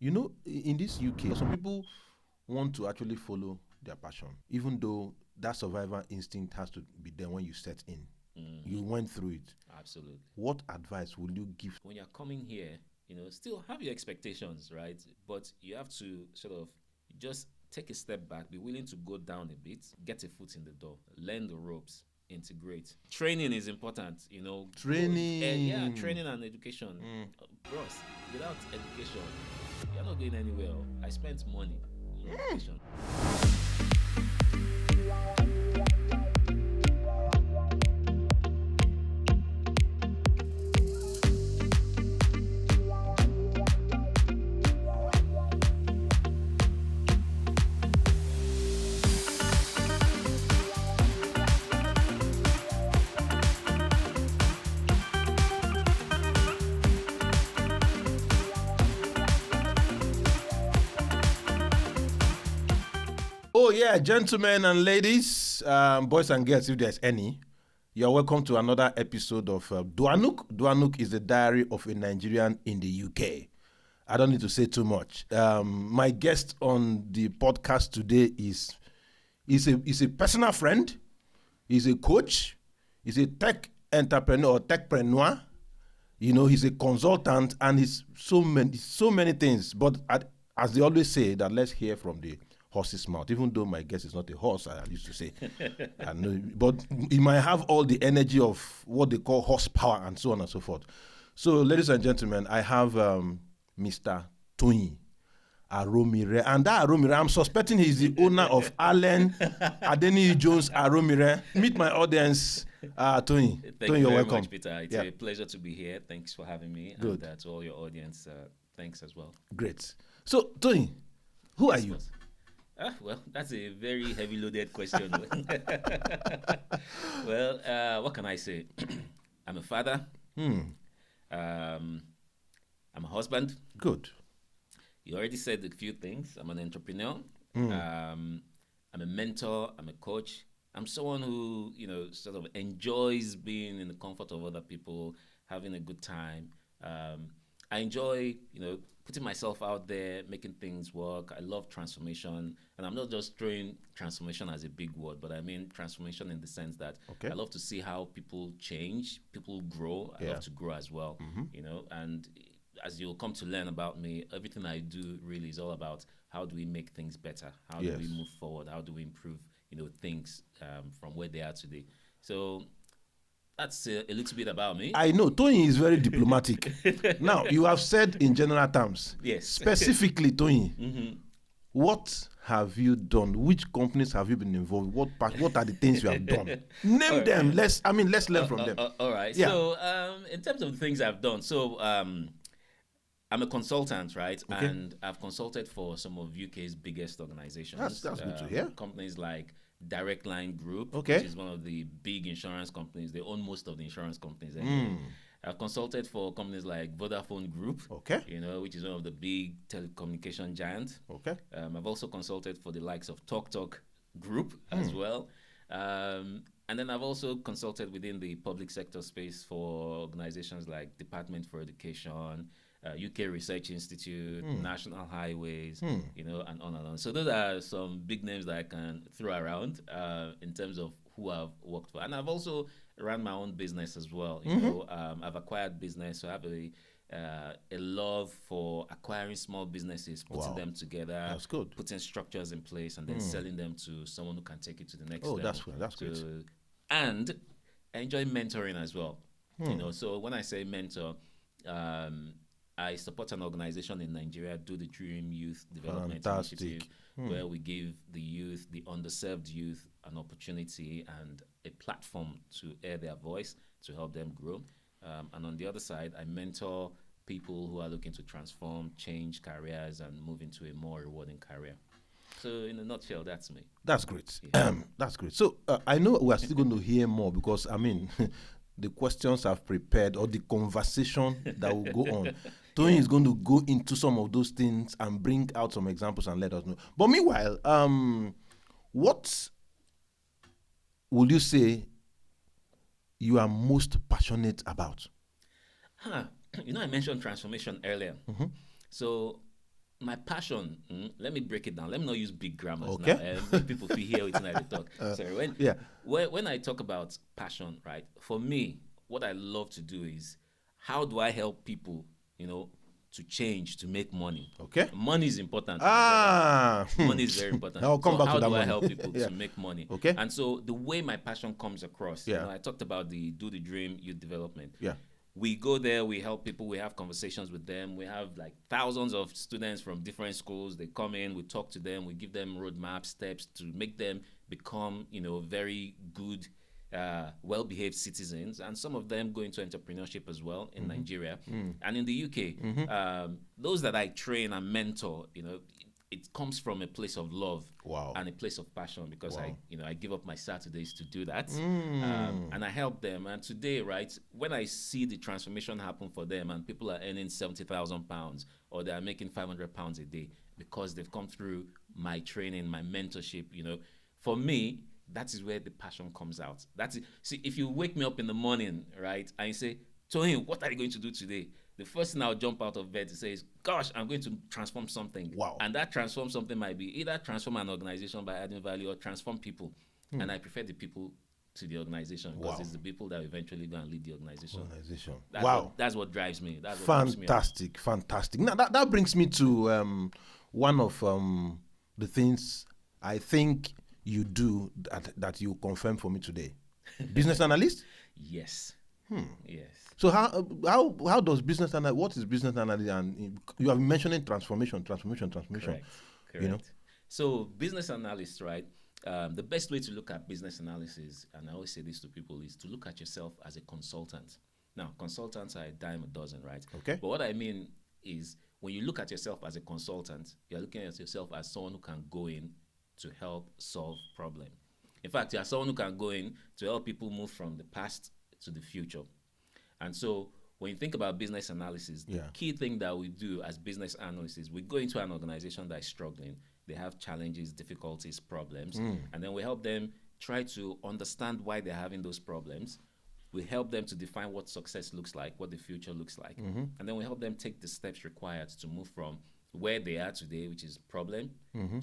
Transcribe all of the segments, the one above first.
You know, in this UK, some people want to actually follow their passion, even though that survival instinct has to be there when you set in. You went through it. Absolutely. What advice will you give? When you're coming here, still have your expectations, right? But you have to sort of just take a step back, be willing to go down a bit, get a foot in the door, learn the ropes, integrate. Training is important, Training. Yeah, training and education. Bros, without education, you're not going anywhere. I spent money in education. Oh yeah, gentlemen and ladies, boys and girls, if there's any, you're welcome to another episode of DOANUK. DOANUK is the diary of a Nigerian in the UK. I don't need to say too much. My guest on the podcast today is a personal friend, he's a coach, he's a tech entrepreneur or techpreneur. He's a consultant and he's so many things. But as they always say, that let's hear from the horse's mouth. Even though my guest is not a horse, I used to say, I know, but he might have all the energy of what they call horsepower and so on and so forth. So, ladies and gentlemen, I have Mr. Toyin Aromire, and that Aromire, I'm suspecting he's the owner of Allen Adeni Jones Aromire. Meet my audience, Toyin. Thank you you're very welcome. much, Peter. It's a pleasure to be here. Thanks for having me. Good. And to all your audience, thanks as well. Great. So, Toyin, who are you? Boss. Well, that's a very heavy loaded question. Well, what can I say? I'm a father. I'm a husband. Good. You already said a few things. I'm an entrepreneur. I'm a mentor. I'm a coach. I'm someone who, sort of enjoys being in the comfort of other people, having a good time. I enjoy, putting myself out there, making things work. I love transformation. And I'm not just throwing transformation as a big word, but I mean transformation in the sense that I love to see how people change, people grow. I love to grow as well, and as you'll come to learn about me, everything I do really is all about how do we make things better? How do we move forward? How do we improve, things from where they are today? So that's a little bit about me. I know Toyin is very diplomatic. Now, you have said in general terms. Yes. Specifically, Toyin, what have you done? Which companies have you been involved? What are the things you have done? Name them. Let's learn from them. All right. Yeah. So, in terms of the things I've done, I'm a consultant, right? Okay. And I've consulted for some of UK's biggest organizations. That's good to hear. Companies like Direct Line Group, which is one of the big insurance companies. They own most of the insurance companies. I've consulted for companies like Vodafone Group, which is one of the big telecommunication giants. I've also consulted for the likes of TalkTalk Group as well. And then I've also consulted within the public sector space for organizations like Department for Education, UK Research Institute, National Highways, and on and on. So those are some big names that I can throw around in terms of who I've worked for. And I've also run my own business as well. I've acquired business, so I have a love for acquiring small businesses, putting them together, that's good, putting structures in place, and then selling them to someone who can take it to the next level. That's great. And I enjoy mentoring as well. So when I say mentor, I support an organization in Nigeria, Do the Dream Youth Development Initiative, where we give the youth, the underserved youth, an opportunity and a platform to air their voice to help them grow. And on the other side, I mentor people who are looking to transform, change careers, and move into a more rewarding career. So in a nutshell, that's me. That's great. Yeah. That's great. So I know we're still going to hear more because, the questions I've prepared or the conversation that will go on. Toyin is going to go into some of those things and bring out some examples and let us know. But meanwhile, what will you say you are most passionate about? I mentioned transformation earlier. So my passion, let me break it down. Let me not use big grammars now. Make people feel here with I talk. Sorry. When I talk about passion, right, for me, what I love to do is how do I help people, to change, to make money. Money is important. Money is very important. I'll come back to that. How do I help people to make money? And so the way my passion comes across, I talked about the Do the Dream Youth Development. We go there, we help people, we have conversations with them. We have like thousands of students from different schools. They come in, we talk to them, we give them roadmap steps to make them become, very good, well-behaved citizens. And some of them go into entrepreneurship as well in Nigeria. And in the UK, those that I train and mentor, it comes from a place of love and a place of passion because I give up my Saturdays to do that. And I help them. And today, right, when I see the transformation happen for them and people are earning £70,000 or they are making £500 a day because they've come through my training, my mentorship, for me, that is where the passion comes out. That's it. See, if you wake me up in the morning, right, and you say, Toyin, what are you going to do today? The first thing I'll jump out of bed to say is, gosh, I'm going to transform something. And that transform something might be either transform an organization by adding value or transform people. And I prefer the people to the organization because it's the people that eventually go and lead the organization. That's what drives me. That's what fantastic. Now that brings me to one of the things I think you do that you confirm for me today. Business analyst? Yes. Yes. So how does business analyst? What is business analyst? And you have mentioning transformation. Correct. So business analyst, right? The best way to look at business analysis, and I always say this to people, is to look at yourself as a consultant. Now, consultants are a dime a dozen, right? But what I mean is when you look at yourself as a consultant, you're looking at yourself as someone who can go in to help solve problem. In fact, you're someone who can go in to help people move from the past to the future. And so when you think about business analysis, the key thing that we do as business analysts is we go into an organization that is struggling. They have challenges, difficulties, problems, and then we help them try to understand why they're having those problems. We help them to define what success looks like, what the future looks like. And then we help them take the steps required to move from where they are today, which is problem,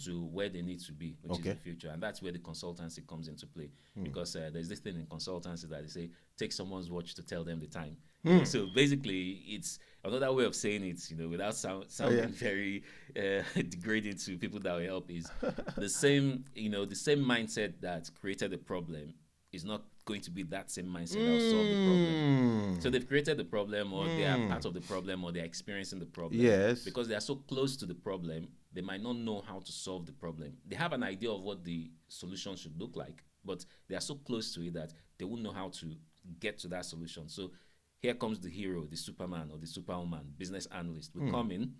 to where they need to be, which is the future. And that's where the consultancy comes into play. Because there's this thing in consultancy that they say, take someone's watch to tell them the time. So basically, it's another way of saying it, without sounding very degrading to people that we help, is the same, the same mindset that created the problem is not going to be that same mindset that will solve the problem. So they've created the problem, or they are part of the problem, or they're experiencing the problem. Because they are so close to the problem, they might not know how to solve the problem. They have an idea of what the solution should look like, but they are so close to it that they won't know how to get to that solution. So here comes the hero, the Superman or the Superwoman, business analyst. We come in,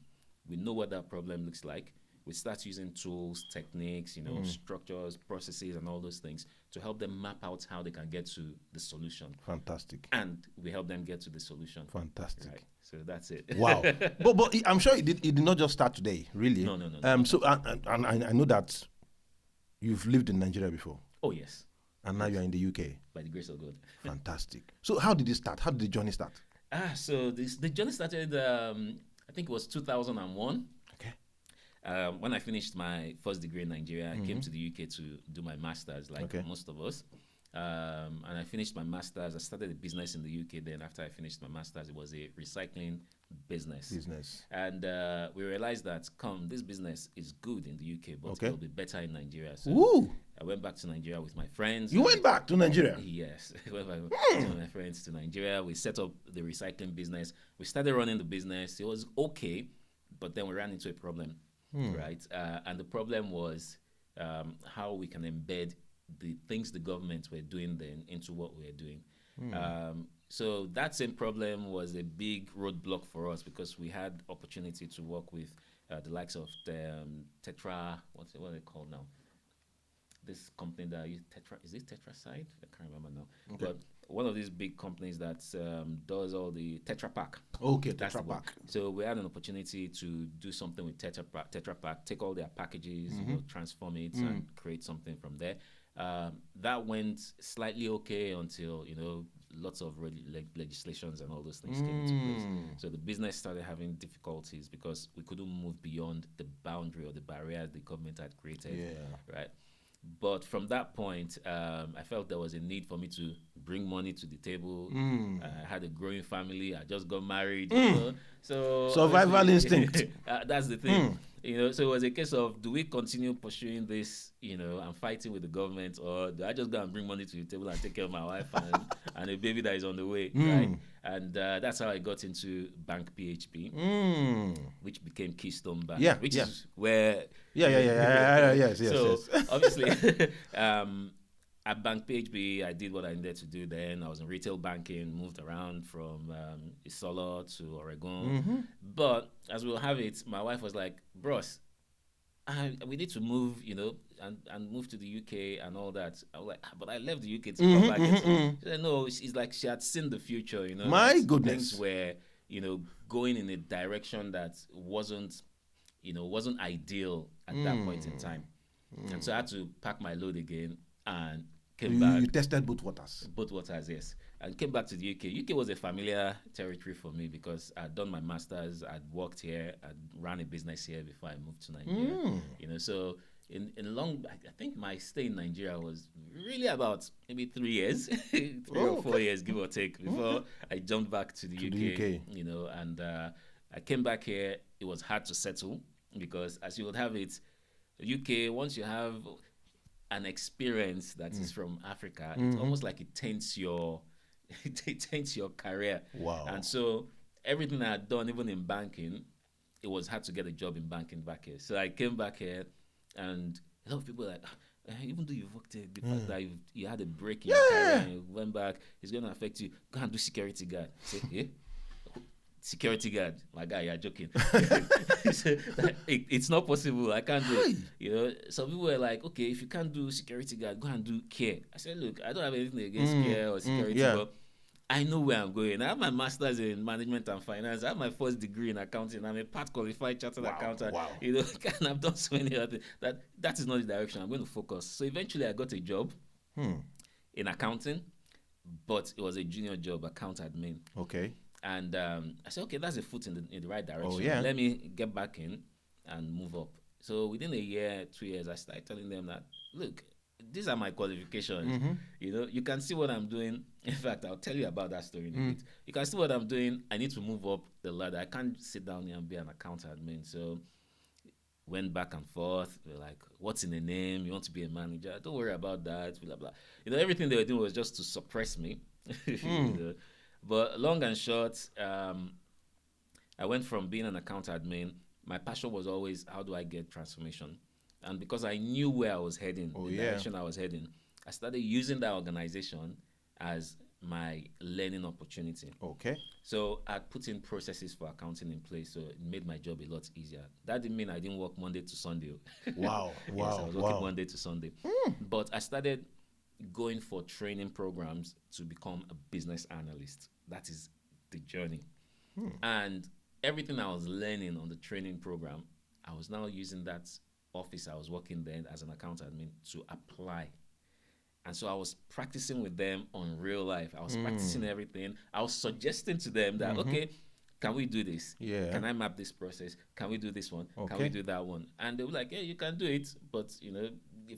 we know what that problem looks like. We start using tools, techniques, structures, processes, and all those things to help them map out how they can get to the solution. Fantastic. And we help them get to the solution. Fantastic. Right. So that's it. Wow. but I'm sure it did not just start today, really. No. So I know that you've lived in Nigeria before. Oh, yes. And now you're in the UK. By the grace of God. Fantastic. So how did it start? How did the journey start? So the journey started, I think it was 2001. When I finished my first degree in Nigeria, I came to the UK to do my master's, like most of us. And I finished my master's. I started a business in the UK. Then after I finished my master's, it was a recycling business. And we realized that, this business is good in the UK, but it'll be better in Nigeria. So I went back to Nigeria with my friends. You went back to Nigeria? Yes. I went back with my friends to Nigeria. We set up the recycling business. We started running the business. It was okay, but then we ran into a problem. Right, and the problem was how we can embed the things the government were doing then into what we were doing. So that same problem was a big roadblock for us because we had opportunity to work with the likes of Tetra. What are they called now? This company that Tetra, is it Tetraside? I can't remember now. But one of these big companies that does all the Tetra Pak. Tetra Pak. So we had an opportunity to do something with Tetra Pak, take all their packages, transform it and create something from there. That went slightly okay until, lots of legislations and all those things came into place. So the business started having difficulties because we couldn't move beyond the boundary or the barriers the government had created, right? But from that point, I felt there was a need for me to bring money to the table. I had a growing family. I just got married. You know? So survival instinct. That's the thing. You know, so it was a case of, do we continue pursuing this, you know, and fighting with the government, or do I just go and bring money to the table and take care of my wife and a baby that is on the way, right? And that's how I got into Bank PHP, which became Keystone Bank, which is where... Yes. Obviously, at Bank PHP, I did what I needed to do then. I was in retail banking, moved around from Isolo to Oregon. But as we'll have it, my wife was like, bros, we need to move, you know, and move to the UK and all that. I was like, but I left the UK to come back. She said, no, it's like she had seen the future, you know. My goodness. Things were, you know, going in a direction that wasn't ideal at that point in time. And so I had to pack my load again and came back. You tested both waters? Both waters, yes. And came back to the UK. UK was a familiar territory for me because I'd done my master's, I'd worked here, I'd ran a business here before I moved to Nigeria. You know, so I think my stay in Nigeria was really about maybe 3 years, 3 or 4 years, give or take, before I jumped back to the UK. You know, and I came back here. It was hard to settle because, as you would have it, UK, once you have an experience that is from Africa, it's almost like it taints your career. Wow. And so everything I had done, even in banking, it was hard to get a job in banking back here. So I came back here, and a lot of people were like, even though you've worked here, the fact that you had a break in your career and you went back, it's going to affect you. Go and do security guard. I say, yeah? Security guard, my guy, you're joking. It's not possible. I can't do it. You know, some people were like, okay, if you can't do security guard, go and do care. I said, look, I don't have anything against care or security, but I know where I'm going. I have my master's in management and finance. I have my first degree in accounting. I'm a part qualified chartered accountant. You know, and I've done so many other things. That is not the direction I'm going to focus. So eventually I got a job in accounting, but it was a junior job, account admin. Okay. And I said, okay, that's a foot in the right direction. Let me get back in and move up. So within a year, 2 years, I started telling them that, look, these are my qualifications. You know, you can see what I'm doing. In fact, I'll tell you about that story in a bit. You can see what I'm doing. I need to move up the ladder. I can't sit down here and be an account admin. So went back and forth. We're like, what's in the name? You want to be a manager? Don't worry about that. Blah, blah. You know, everything they were doing was just to suppress me. You know? But long and short, I went from being an account admin. My passion was always, how do I get transformation? And because I knew where I was heading, the direction I was heading, I started using that organization as my learning opportunity. Okay. So I put in processes for accounting in place, so it made my job a lot easier. That didn't mean I didn't work Monday to Sunday. Wow. Yes, I was working Monday to Sunday. But I started going for training programs to become a business analyst. That is the journey. And everything I was learning on the training program, I was now using that office I was working then as an account admin to apply. And so I was practicing with them on real life. I was practicing everything. I was suggesting to them that, okay, can we do this? Yeah. Can I map this process? Can we do this one? Can we do that one? And they were like, yeah, you can do it. But, you know,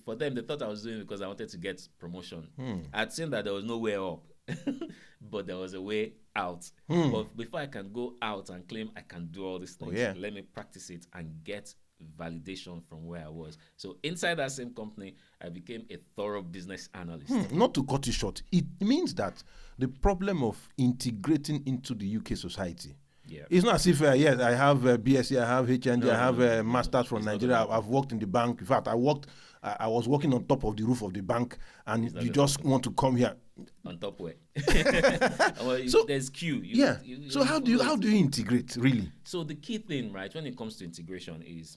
for them, they thought I was doing it because I wanted to get promotion. I'd seen that there was no way up, but there was a way out. But before I can go out and claim I can do all these things, let me practice it and get validation from where I was. So inside that same company, I became a thorough business analyst. Not to cut you short, it means that the problem of integrating into the UK society, it's not as if, yes, I have BSc, I have HND, I have a master's from Nigeria, I've worked in the bank. In fact, I was working on top of the roof of the bank, and you just want to come here. On top where? Well, so there's queue. So how do you integrate, really? So the key thing, right, when it comes to integration is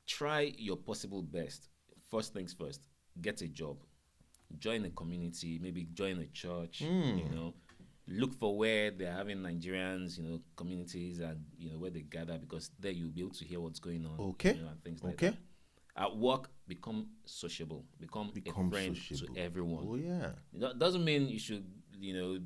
try your possible best. First things first, get a job. Join a community, maybe join a church, you know. Look for where they're having Nigerians, you know, communities, and, you know, where they gather, because there you'll be able to hear what's going on. Okay. You know, and things like that. At work, become sociable, become a friend sociable to everyone. Oh yeah. It doesn't mean you should,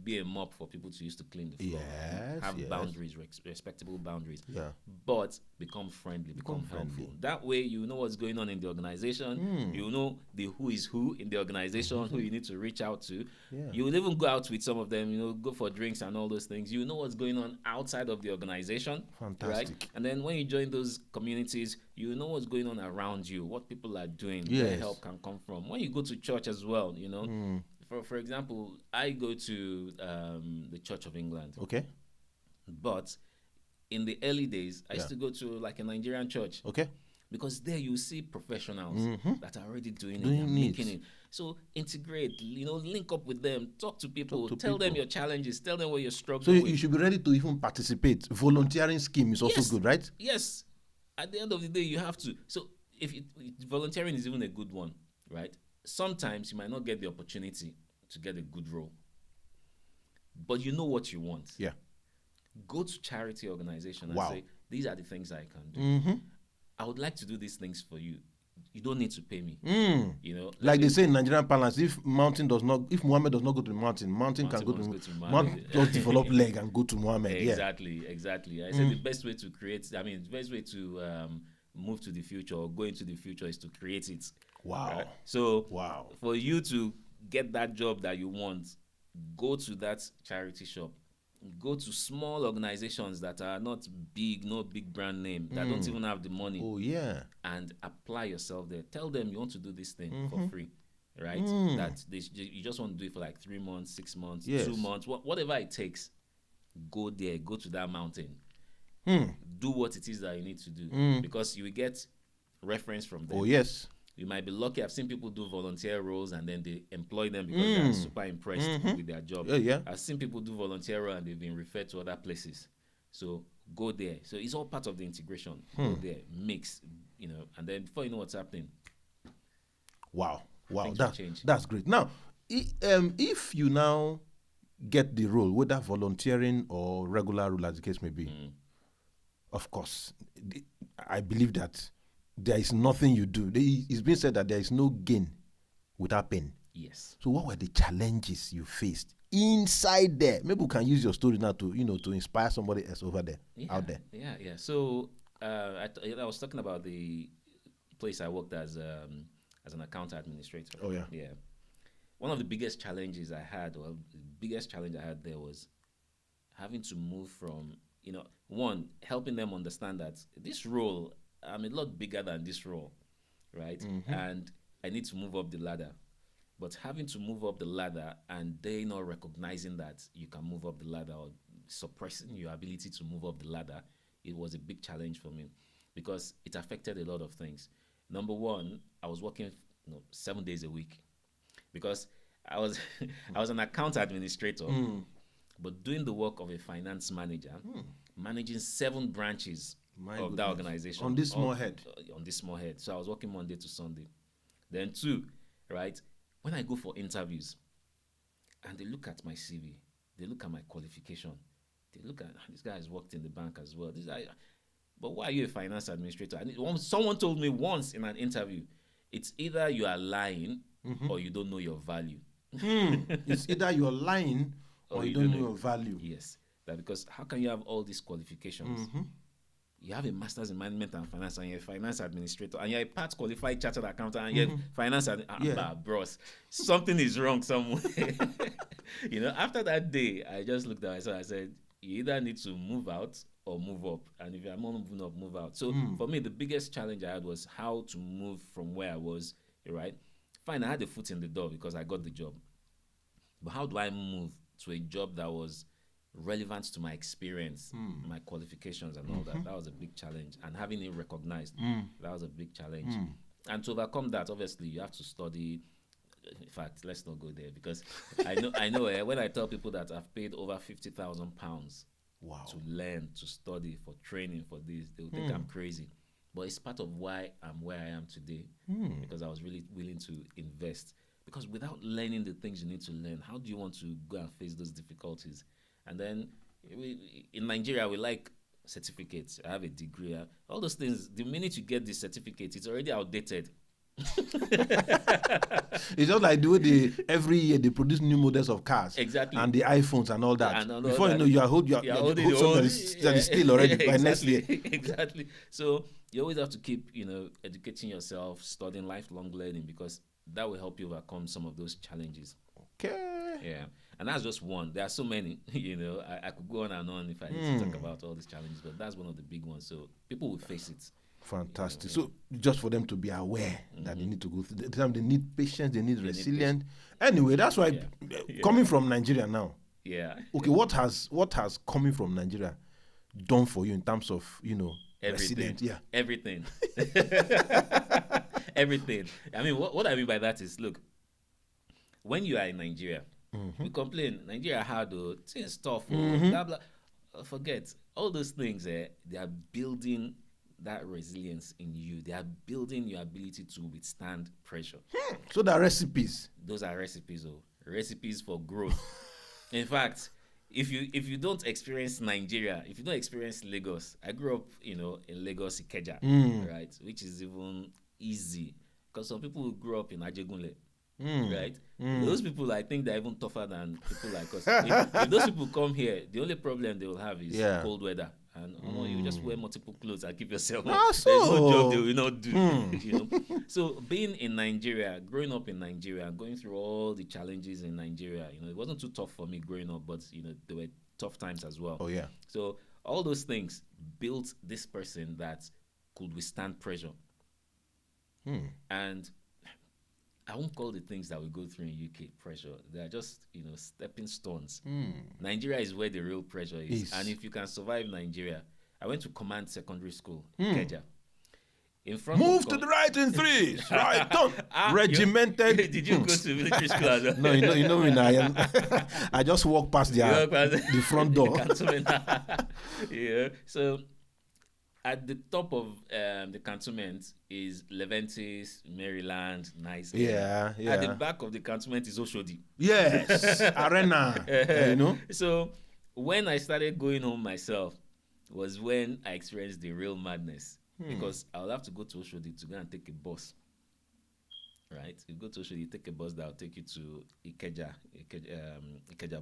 be a mop for people to use to clean the floor. Yes. Have boundaries, respectable boundaries. Yeah. But become friendly, become helpful. That way, you know what's going on in the organization. You know the who is who in the organization, who you need to reach out to. Yeah. You will even go out with some of them, go for drinks and all those things. You know what's going on outside of the organization. Fantastic. Right? And then when you join those communities, you know what's going on around you, what people are doing, where help can come from. When you go to church as well, For example, I go to the Church of England. Okay. But in the early days, I used to go to like a Nigerian church. Okay. Because there you see professionals that are already doing it and making it. So integrate, link up with them, talk to people, tell them your challenges, tell them what you're struggling with. So you should be ready to even participate. Volunteering scheme is also good, right? Yes. At the end of the day, you have to. So volunteering is even a good one, right? Sometimes you might not get the opportunity to get a good role, but you know what you want. Yeah. Go to charity organization and say, these are the things I can do. I would like to do these things for you. You don't need to pay me. Like they say in Nigerian parlance, if Muhammad does not go to the mountain can go to Muhammad. Just develop leg and go to Muhammad. Exactly. I said the best way to move to the future or go into the future is to create it. Wow. So for you to get that job that you want, go to that charity shop. Go to small organizations that are not big, no big brand name, that don't even have the money. Oh, yeah. And apply yourself there. Tell them you want to do this thing for free, right? That you just want to do it for like 3 months, 6 months, 2 months, whatever it takes. Go there, go to that mountain. Do what it is that you need to do. Because you will get reference from them. Oh, yes. You might be lucky. I've seen people do volunteer roles and then they employ them because they're super impressed with their job. Yeah. I've seen people do volunteer role and they've been referred to other places. So go there. So it's all part of the integration. Go there, mix, and then before you know what's happening. Wow. That's great. Now, if you now get the role, whether volunteering or regular role, as the case may be, of course, I believe that there is nothing you do. It's been said that there is no gain without pain. Yes. So what were the challenges you faced inside there? Maybe we can use your story now to to inspire somebody else over there, out there. Yeah. So I was talking about the place I worked as an account administrator. Oh yeah. Yeah. One of the biggest challenges I had, there was having to move from, helping them understand that this role, I'm a lot bigger than this role, right? And I need to move up the ladder. But having to move up the ladder and they not recognizing that you can move up the ladder or suppressing your ability to move up the ladder, it was a big challenge for me because it affected a lot of things. Number one, I was working 7 days a week because I was an account administrator, but doing the work of a finance manager, managing 7 branches that organization on this small head. So I was working Monday to Sunday. Then 2, right? When I go for interviews and they look at my CV, they look at my qualification, they look at this guy has worked in the bank as well. But why are you a finance administrator? Someone told me once in an interview, it's either you are lying or you don't know your value. It's either you're lying or you don't know your value. Yes. That because how can you have all these qualifications? You have a master's in management and finance and you're a finance administrator and you're a part qualified chartered accountant and you're finance bros. Something is wrong somewhere. After that day, I just looked at myself. I said, you either need to move out or move up. And if you're not moving up, move out. So for me, the biggest challenge I had was how to move from where I was, right? Fine, I had a foot in the door because I got the job. But how do I move to a job that was relevant to my experience, my qualifications and all that? That was a big challenge. And having it recognized, that was a big challenge. And to overcome that, obviously, you have to study. In fact, let's not go there because I know when I tell people that I've paid over £50,000 to learn, to study, for training, for this, they'll think I'm crazy. But it's part of why I'm where I am today because I was really willing to invest. Because without learning the things you need to learn, how do you want to go and face those difficulties? And then in Nigeria, we like certificates. I have a degree. All those things. The minute you get the certificate, it's already outdated. It's just like the way every year they produce new models of cars, exactly, and the iPhones and all that. And all Before that, you know, you are holding something that is still already by next year. Exactly. So you always have to keep, educating yourself, studying, lifelong learning, because that will help you overcome some of those challenges. Okay. Yeah, and that's just one. There are so many. I could go on and on if I need to talk about all these challenges, but that's one of the big ones. So people will face it. Fantastic. So just for them to be aware that they need to go through the time, they need patience, they need resilience. Anyway, that's why coming from Nigeria now. Yeah. Okay, what has coming from Nigeria done for you in terms of everything? Resilience? Yeah. Everything. Everything. I mean, what I mean by that is, look, when you are in Nigeria, we complain Nigeria hard, things tough, blah blah. Forget all those things. They are building that resilience in you. They are building your ability to withstand pressure. So there are recipes. Those are recipes, recipes for growth. In fact, if you don't experience Nigeria, if you don't experience Lagos, I grew up, in Lagos, Ikeja, right, which is even easy because some people who grew up in Ajegunle, right? Those people, I think they're even tougher than people like us. If those people come here, the only problem they will have is cold weather. And you just wear multiple clothes and keep yourself up. There's no job they will not do. So being in Nigeria, growing up in Nigeria, going through all the challenges in Nigeria, it wasn't too tough for me growing up, but there were tough times as well. Oh yeah. So all those things built this person that could withstand pressure. And I won't call the things that we go through in UK pressure. They are just, stepping stones. Nigeria is where the real pressure is. And if you can survive Nigeria, I went to Command Secondary School, Ikeja. In front Move to the right in 3. Right, don't. Regimented. Did you go to military school as well? No, you know me now. I just walk past the front door. Yeah. So at the top of the cantonment is Leventis, Maryland, nice. Yeah. At the back of the cantonment is Oshodi. Yes, Arena. So when I started going home myself was when I experienced the real madness. Because I would have to go to Oshodi to go and take a bus. Right? You go to Oshodi, take a bus that will take you to Ikeja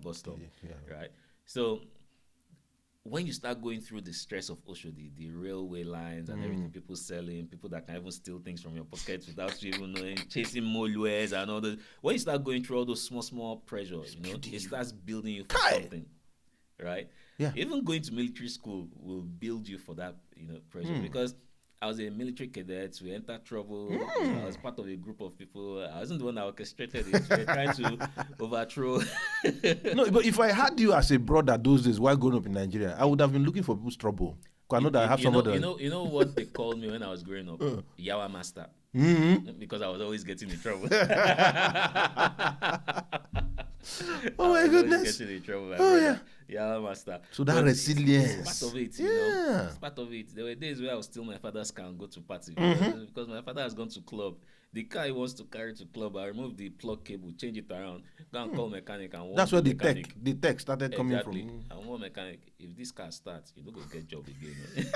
bus stop. Yeah. Right? So when you start going through the stress of Oshodi, the railway lines and everything, people selling, people that can even steal things from your pocket without you even knowing, chasing mollues and all those. When you start going through all those small pressures, it starts building you for something, right? Yeah. Even going to military school will build you for that, pressure. Because I was a military cadet. We entered trouble. I was part of a group of people. I wasn't the one that orchestrated it. We were trying to overthrow. No, but if I had you as a brother those days while growing up in Nigeria, I would have been looking for people's trouble. Because I know that I have somebody. You know what they called me when I was growing up? Yawa Master. Because I was always getting in trouble. Oh my goodness. Getting in trouble. Yeah. Yeah, master. So that resilience. It's part of it, It's part of it. There were days where I would steal my father's car and go to party because my father has gone to club. The car he wants to carry to club, I remove the plug cable, change it around, go and call mechanic and warn That's where the mechanic. tech started coming from. And one mechanic, if this car starts, you don't go get job again.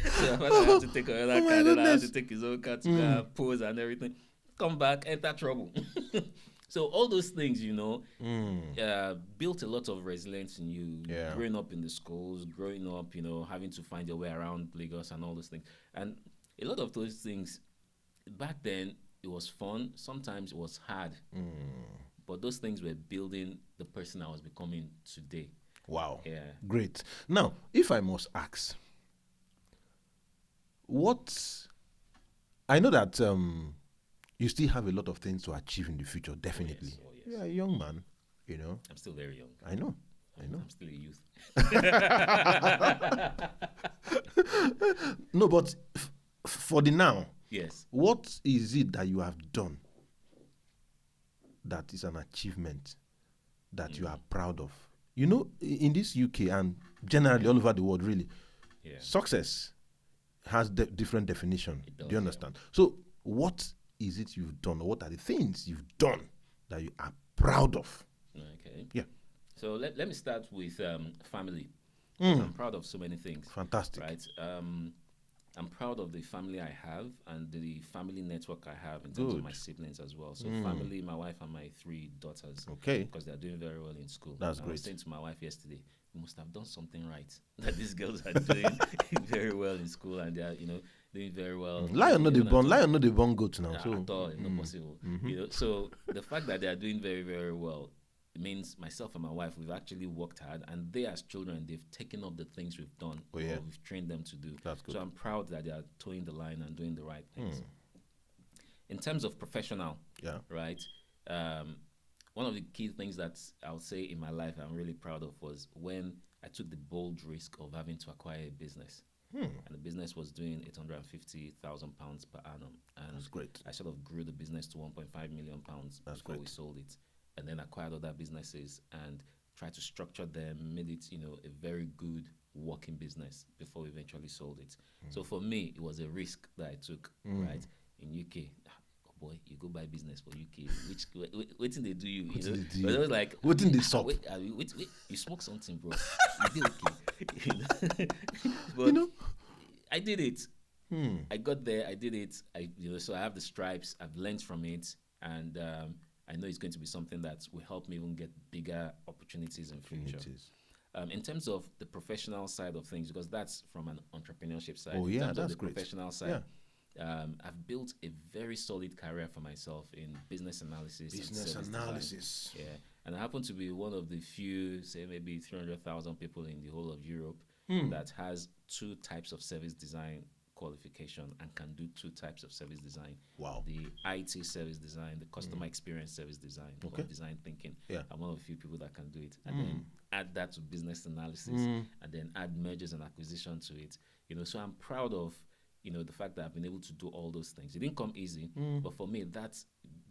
So my father had to take another car, then I had to take his own car to pose and everything. Come back, enter trouble. So all those things, built a lot of resilience in you. Yeah. Growing up in the schools, growing up, having to find your way around Lagos and all those things. And a lot of those things, back then, it was fun. Sometimes it was hard. But those things were building the person I was becoming today. Wow. Yeah. Great. Now, if I must ask, I know that you still have a lot of things to achieve in the future, definitely. Oh, yes. You're a young man, I'm still very young. I know. I'm still a youth. No, but for the now, yes. What is it that you have done that is an achievement that you are proud of? In this UK and generally all over the world, really, success has different definition. Do you understand? Yeah. So what is it you've done, or what are the things you've done that you are proud of? Okay. Yeah. So let me start with family. I'm proud of so many things. Fantastic. Right? I'm proud of the family I have and the family network I have in terms of my siblings as well. So family, my wife and my 3 daughters. Okay. Because they're doing very well in school. That's great. I was saying to my wife yesterday, we must have done something right. That these girls are doing very well in school and they're, doing very well. Lion not the born goat now. So at all, not possible. So the fact that they are doing very, very well, it means myself and my wife, we've actually worked hard, and they as children, they've taken up the things we've done, or we've trained them to do. That's good. So I'm proud that they are towing the line and doing the right things. In terms of professional, right? One of the key things that I would say in my life I'm really proud of was when I took the bold risk of having to acquire a business. And the business was doing £850,000 per annum. And that's great. I sort of grew the business to £1.5 million before we sold it. And then acquired other businesses and tried to structure them, made it, a very good working business before we eventually sold it. So for me, it was a risk that I took, right? In UK, oh boy, you go buy business for UK. What thing they do you? But it was like, what did they stop? Wait, you smoke something, bro. You did okay. But I did it. I got there, I did it. So I have the stripes. I've learned from it, and I know it's going to be something that will help me even get bigger opportunities in future. In terms of the professional side of things, because that's from an entrepreneurship side. In terms of the professional side, I've built a very solid career for myself in business analysis. Yeah, and I happen to be one of the few, say maybe 300,000 people in the whole of Europe that has 2 types of service design qualification and can do 2 types of service design. Wow. The IT service design, the customer experience service design, or design thinking. I'm one of the few people that can do it. And then add that to business analysis and then add mergers and acquisition to it. So I'm proud of, the fact that I've been able to do all those things. It didn't come easy, but for me, that's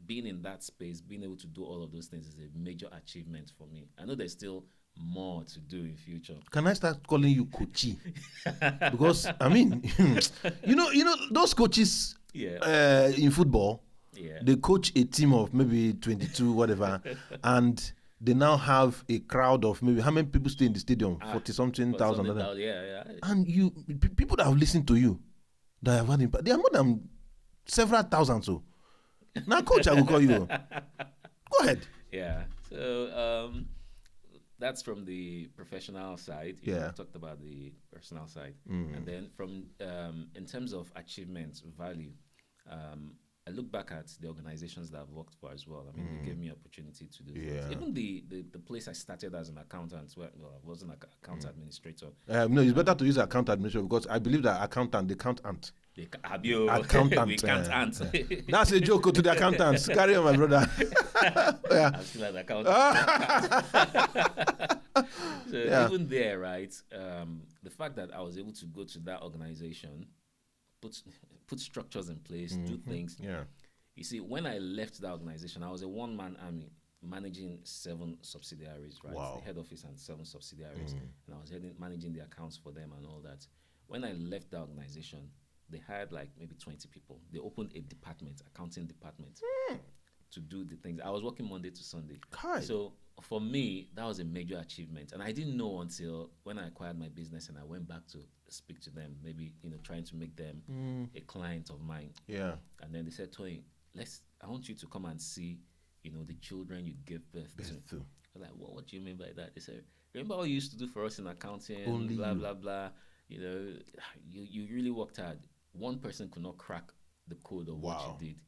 being in that space, being able to do all of those things is a major achievement for me. I know there's still more to do in future. Can I start calling you coachy? Because I mean, those coaches in football, they coach a team of maybe 22, whatever, and they now have a crowd of maybe how many people stay in the stadium? 40-something thousand. And people that have listened to you, that have had impact, they are more than several thousand. So now, coach, I will call you. Go ahead. Yeah. So that's from the professional side. You talked about the personal side. And then from in terms of achievements, value, I look back at the organizations that I've worked for as well. I mean, they gave me opportunity to do things. Even the place I started as an accountant, I wasn't an account administrator. No, it's better to use account administrator because I believe that accountant, they count ant. Accountant. We can't ant. That's a joke to the accountants. Carry on, my brother. I'm still an accountant. So even there, right, the fact that I was able to go to that organization, put structures in place, do things. Yeah. You see, when I left that organization, I was a one-man army managing 7 subsidiaries, right? Wow. The head office and 7 subsidiaries. And I was managing the accounts for them and all that. When I left that organization, they hired like maybe 20 people. They opened a department, accounting department, to do the things. I was working Monday to Sunday. So for me, that was a major achievement. And I didn't know until when I acquired my business and I went back to speak to them, maybe, trying to make them a client of mine. Yeah. And then they said, Toyin, I want you to come and see, the children you gave birth to. I was like, what do you mean by that? They said, remember what you used to do for us in accounting, Only blah, you. blah, blah. You really worked hard. One person could not crack the code of what you did.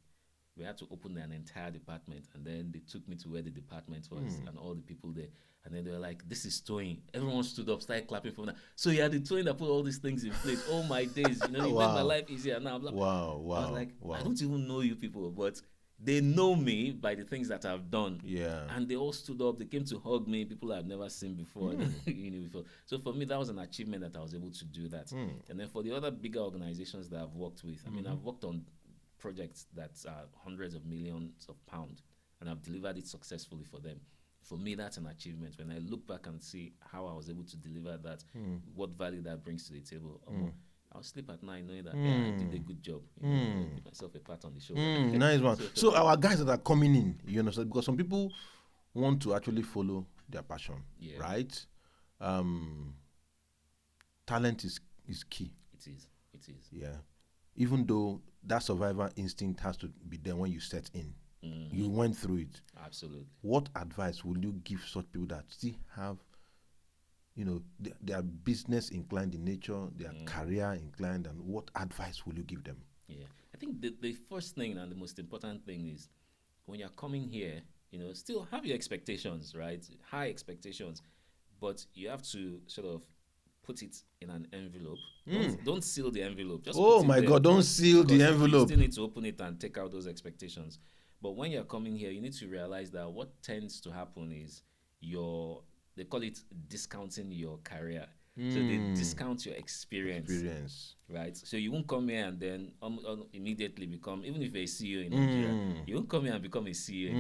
We had to open an entire department, and then they took me to where the department was and all the people there. And then they were like, this is Toyin. Everyone stood up, started clapping for that. So yeah, the Toyin that put all these things in place. Oh my days, you made my life easier. Now I'm like, I was like, I don't even know you people, but they know me by the things that I've done. Yeah. And they all stood up. They came to hug me, people I've never seen before. Before. So for me, that was an achievement that I was able to do that. And then for the other bigger organizations that I've worked with, I mean, I've worked on projects that are hundreds of millions of pounds, and I've delivered it successfully for them. For me, that's an achievement. When I look back and see how I was able to deliver that, what value that brings to the table, I'll sleep at night knowing that I did a good job. Give myself a pat on the shoulder. Nice one. So our guys that are coming in, because some people want to actually follow their passion, right? talent is key. It is. Yeah. Even though that survival instinct has to be there when you set in. You went through it. Absolutely. What advice will you give such people that still have, they are business inclined in nature, they are career inclined, and what advice will you give them? Yeah, I think the first thing and the most important thing is when you're coming here, still have your expectations, right? High expectations, but you have to sort of put it in an envelope. Don't seal the envelope. Just oh my God, don't seal the envelope. You still need to open it and take out those expectations. But when you're coming here, you need to realize that what tends to happen is they call it discounting your career. So they discount your experience. Right? So you won't come here and then immediately become, even if you're a CEO in Nigeria, you won't come here and become a CEO.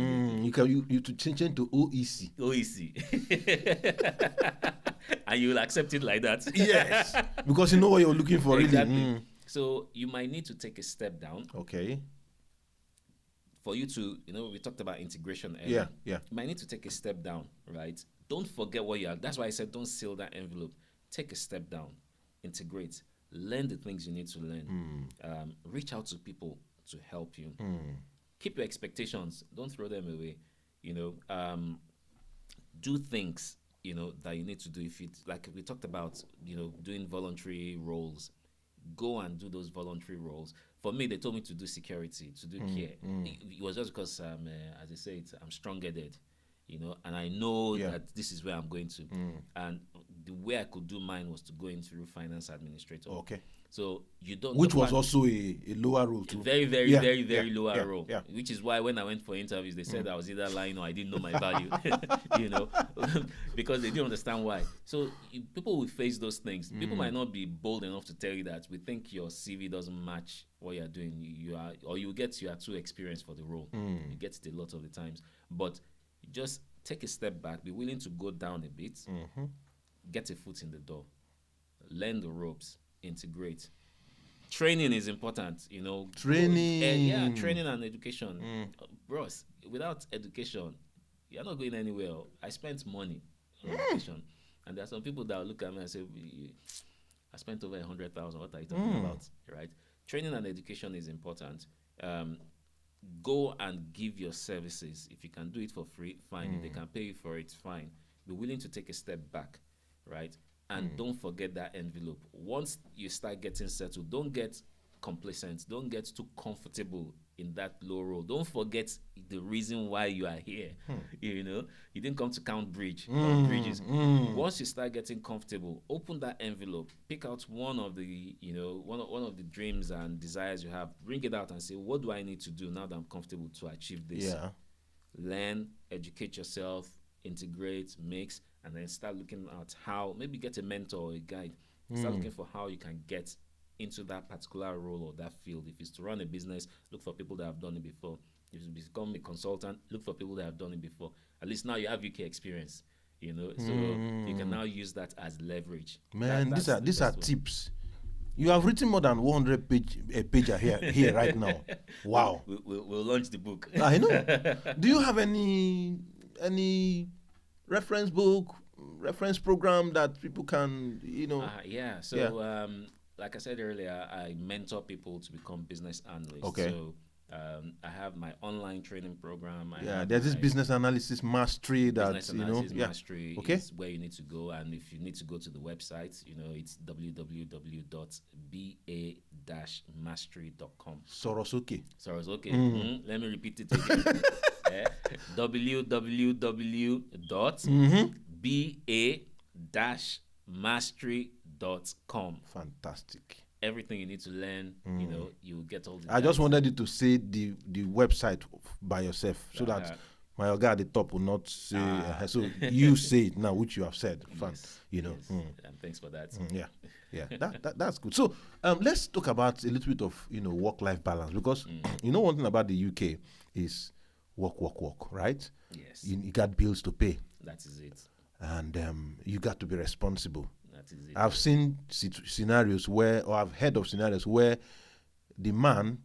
You to change to OEC. And you will accept it like that. Yes. Because you know what you're looking for. Exactly. Really. So you might need to take a step down. Okay. For you to, we talked about integration earlier. Yeah. You might need to take a step down, right? Don't forget what you are. That's why I said don't seal that envelope. Take a step down. Integrate. Learn the things you need to learn. Reach out to people to help you. Keep your expectations. Don't throw them away. Do things, that you need to do. If it's like we talked about, doing voluntary roles. Go and do those voluntary roles. For me, they told me to do security, to do care. It was just because, as they say, I'm strong-headed, and I know that this is where I'm going to. And the way I could do mine was to go in through finance administrator. Okay. So you don't. Which was also a lower role too. Very, very lower role. Yeah. Which is why when I went for interviews, they said I was either lying or I didn't know my value. Because they didn't understand why. So people will face those things. People might not be bold enough to tell you that we think your CV doesn't match what you're doing. You are too experienced for the role. You get it a lot of the times. But just take a step back. Be willing to go down a bit. Get a foot in the door. Learn the ropes. Integrate. Training is important, Training. Training and education. Bros, without education, you're not going anywhere. I spent money on education. And there are some people that will look at me and say, I spent over 100,000. What are you talking about? Right? Training and education is important. Go and give your services. If you can do it for free, fine. If they can pay you for it, fine. Be willing to take a step back, right? And don't forget that envelope. Once you start getting settled, don't get complacent. Don't get too comfortable in that low role. Don't forget the reason why you are here. You didn't come to count bridges. Once you start getting comfortable, open that envelope. Pick out one of the, one of the dreams and desires you have. Bring it out and say, what do I need to do now that I'm comfortable to achieve this? Yeah. Learn, educate yourself, integrate, mix, and then start looking at how, maybe get a mentor or a guide. Start looking for how you can get into that particular role or that field. If it's to run a business, look for people that have done it before. If you become a consultant, look for people that have done it before. At least now you have UK experience, so you can now use that as leverage. Man, these are tips. You have written more than 100 page here right now. Wow. We'll launch the book. I know. Do you have any reference book, reference program that people can, like I said earlier, I mentor people to become business analysts. Okay. So I have my online training program. There's this business analysis mastery that, business analysis mastery okay. is where you need to go. And if you need to go to the website, it's www.ba-mastery.com. Sorosuke. Let me repeat it again. www.ba-mastery.com. Fantastic. Everything you need to learn, you get all the. I just wanted you to say the website by yourself so that my guy at the top will not say. So you say it now, which you have said. Fun, Yes. And thanks for that. That's good. So let's talk about a little bit of work-life balance, because one thing about the UK is work, right? Yes. You got bills to pay. That is it. And you got to be responsible. That is it. I've seen scenarios I've heard of scenarios where the man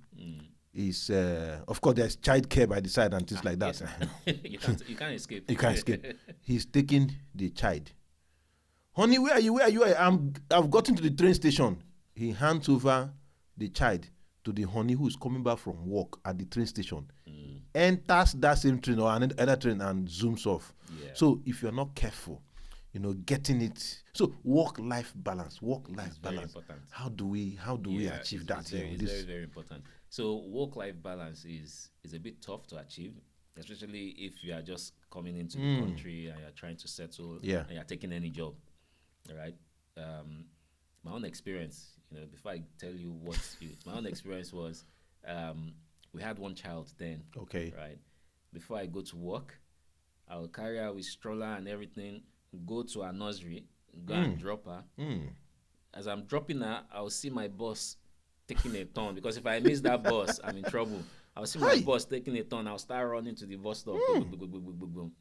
is, of course, there's childcare by the side and things like that. You can't escape. You can't escape. He's taking the child Honey, where are you? Where are you? I've gotten to the train station. He hands over the child to the honey who is coming back from work at the train station. Enters that same train or another train and zooms off. Yeah. So if you're not careful, getting it. So work-life balance. Very important. How do we achieve that? It's very, very important. So work-life balance is a bit tough to achieve, especially if you are just coming into the country and you're trying to settle and you're taking any job. All right. My own experience, before I tell you my own experience was, we had one child then. Okay. Right. Before I go to work, I'll carry her with stroller and everything, go to her nursery, go and drop her. As I'm dropping her, I'll see my boss taking a turn, because if I miss that bus, I'm in trouble. I'll see my boss taking a turn. I'll start running to the bus stop.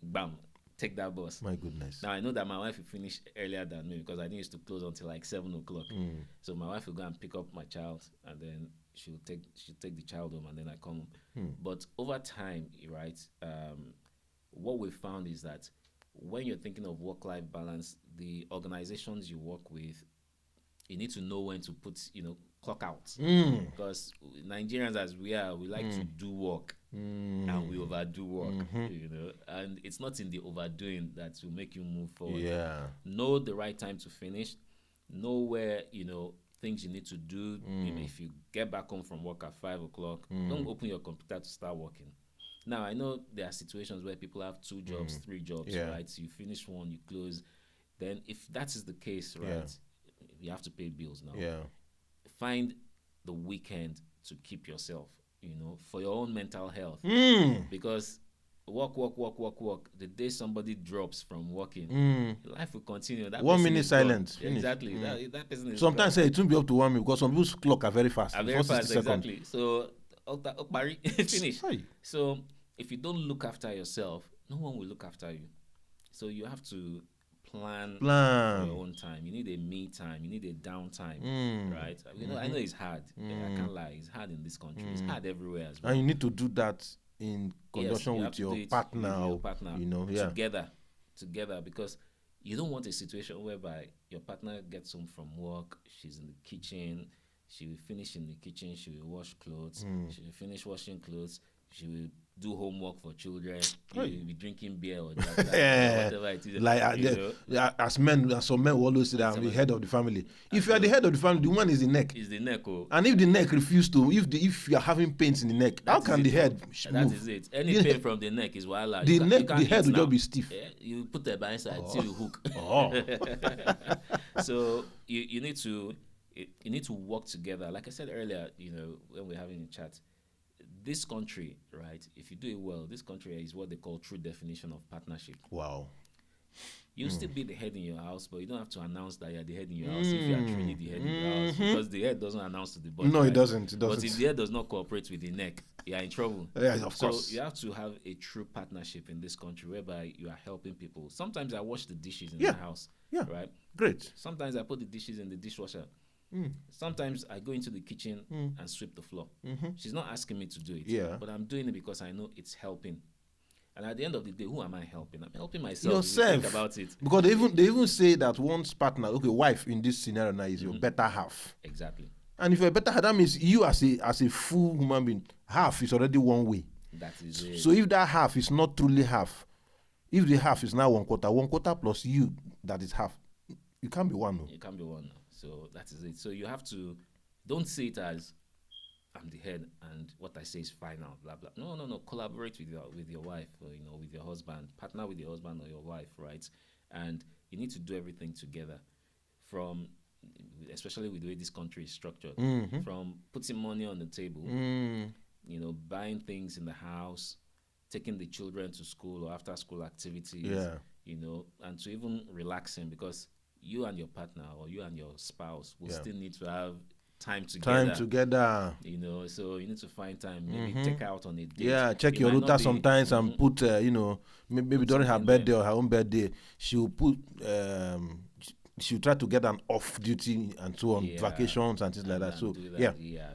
Bam. Take that bus. My goodness. Now I know that my wife will finish earlier than me, because I didn't used to close until like 7 o'clock. So my wife will go and pick up my child, and then she'll take the child home, and then I come home. But over time, right, what we found is that when you're thinking of work-life balance, the organizations you work with, you need to know when to put, clock out. Because Nigerians, as we are, we like to do work. And we overdo work, and it's not in the overdoing that will make you move forward. Yeah. Know the right time to finish. Know where, things you need to do. If you get back home from work at 5 o'clock, don't open your computer to start working. Now, I know there are situations where people have 2 jobs, 3 jobs, right? So you finish one, you close. Then if that is the case, right, you have to pay bills now. Yeah. Find the weekend to keep yourself, for your own mental health. Because work. The day somebody drops from working, life will continue. That 1 minute silence. Exactly. That person is sometimes it won't be up to 1 minute, because some people's clock are very fast. Exactly. So, finish. So, if you don't look after yourself, no one will look after you. So, you have to plan for your own time. You need a me time. You need a downtime, right? I know it's hard. I can't lie. It's hard in this country. It's hard everywhere as well. And you need to do that in conjunction with your partner. Together, because you don't want a situation whereby your partner gets home from work, she's in the kitchen, she will finish in the kitchen, she will wash clothes, she will finish washing clothes, she will do homework for children, you will be drinking beer or whatever it is. Like as some men will always say that I'm the head of the family. If you are the head of the family, the woman is the neck. Is the neck, and if the neck refuses to, if you are having pains in the neck, how can the head move? That is it. Any pain from the neck is wala. The head will just be stiff. You put the by inside till you hook. So you need to work together. Like I said earlier, when we're having a chat, this country, right, if you do it well, this country is what they call true definition of partnership. Wow. You'll still be the head in your house, but you don't have to announce that you're the head in your house if you are truly the head in your house, because the head doesn't announce to the body. No, right? It doesn't. But if the head does not cooperate with the neck, you are in trouble. Yeah, of course. So you have to have a true partnership in this country whereby you are helping people. Sometimes I wash the dishes in the house. Yeah. Right? Great. Sometimes I put the dishes in the dishwasher. Sometimes I go into the kitchen and sweep the floor. She's not asking me to do it, but I'm doing it because I know it's helping. And at the end of the day, who am I helping? I'm helping myself. Yourself. Think about it. Because they even say that one's partner, wife in this scenario now is your better half. Exactly. And if you're a better half, that means you as a full human being, half is already one way. That is it. So if that half is not truly half, if the half is now 1/4 plus you that is half, you can't be one. No? You can't be one. So that is it. So you have to, don't see it as I'm the head and what I say is final, blah blah. No. Collaborate with your wife, or with your husband. Partner with your husband or your wife, right? And you need to do everything together. From, especially with the way this country is structured, from putting money on the table, buying things in the house, taking the children to school or after school activities, and to even relaxing, because you and your partner or you and your spouse will still need to have time together. So you need to find time. Maybe take her out on a date. Yeah, check your router sometimes and put, maybe during her birthday or her own birthday, she'll put, she'll try to get an off duty and so on, vacations and things like that. So,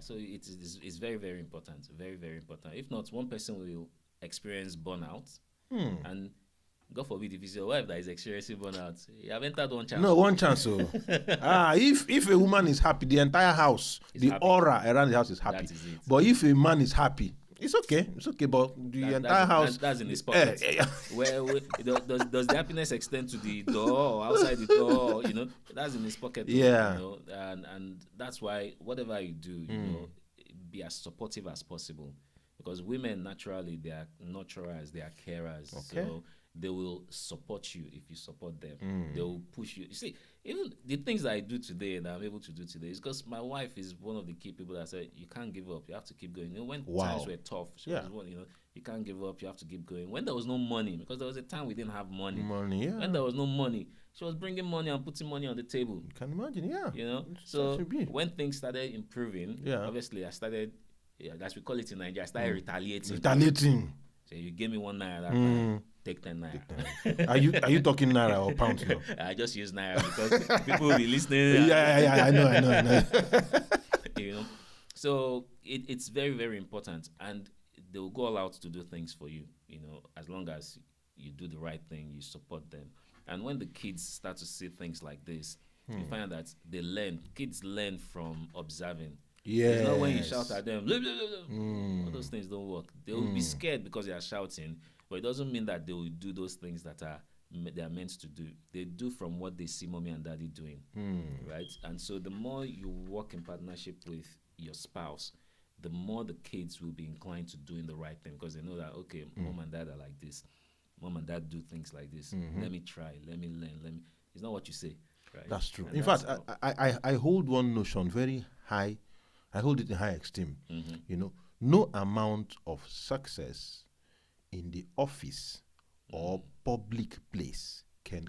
So it's very, very important. Very, very important. If not, one person will experience burnout. And God forbid if it's your wife that is experiencing burnout, you have entered one chance. No, one chance. So, if a woman is happy, the entire house, the happy. Aura around the house is happy. That is it. But if a man is happy, it's okay. It's okay. But the entire house, that's in his pocket. Where does the happiness extend to the door or outside the door? You know, that's in his pocket. Yeah. You know, and that's why whatever you do, you know, be as supportive as possible. Because women naturally they are nurturers, they are carers. Okay. So they will support you if you support them. They will push you. You see, even the things that I do today that I'm able to do today is because my wife is one of the key people that said, you can't give up. You have to keep going. You know, when times were tough, she was one, you know, you can't give up. You have to keep going. When there was no money, because there was a time we didn't have money. When there was no money, she was bringing money and putting money on the table. You can imagine, you know. So when things started improving, obviously I started, as we call it in Nigeria, I started retaliating. So you gave me 1 naira that time, take 10 naira. Are you talking naira or pounds now? I just use naira because people will be listening. Yeah, I know. You know, so it's very, very important, and they will go all out to do things for you. You know, as long as you do the right thing, you support them. And when the kids start to see things like this, you find that they learn. Kids learn from observing. It's not when you shout at them, blah, blah, blah, blah. All those things don't work. They will be scared because they are shouting, but it doesn't mean that they will do those things that they are meant to do. They do from what they see mommy and daddy doing, right? And so the more you work in partnership with your spouse, the more the kids will be inclined to doing the right thing because they know that, okay, mom and dad are like this. Mom and dad do things like this. Let me try. Let me learn. It's not what you say, right? That's true. In fact, I hold one notion very high. I hold it in high esteem. You know, no amount of success in the office or public place can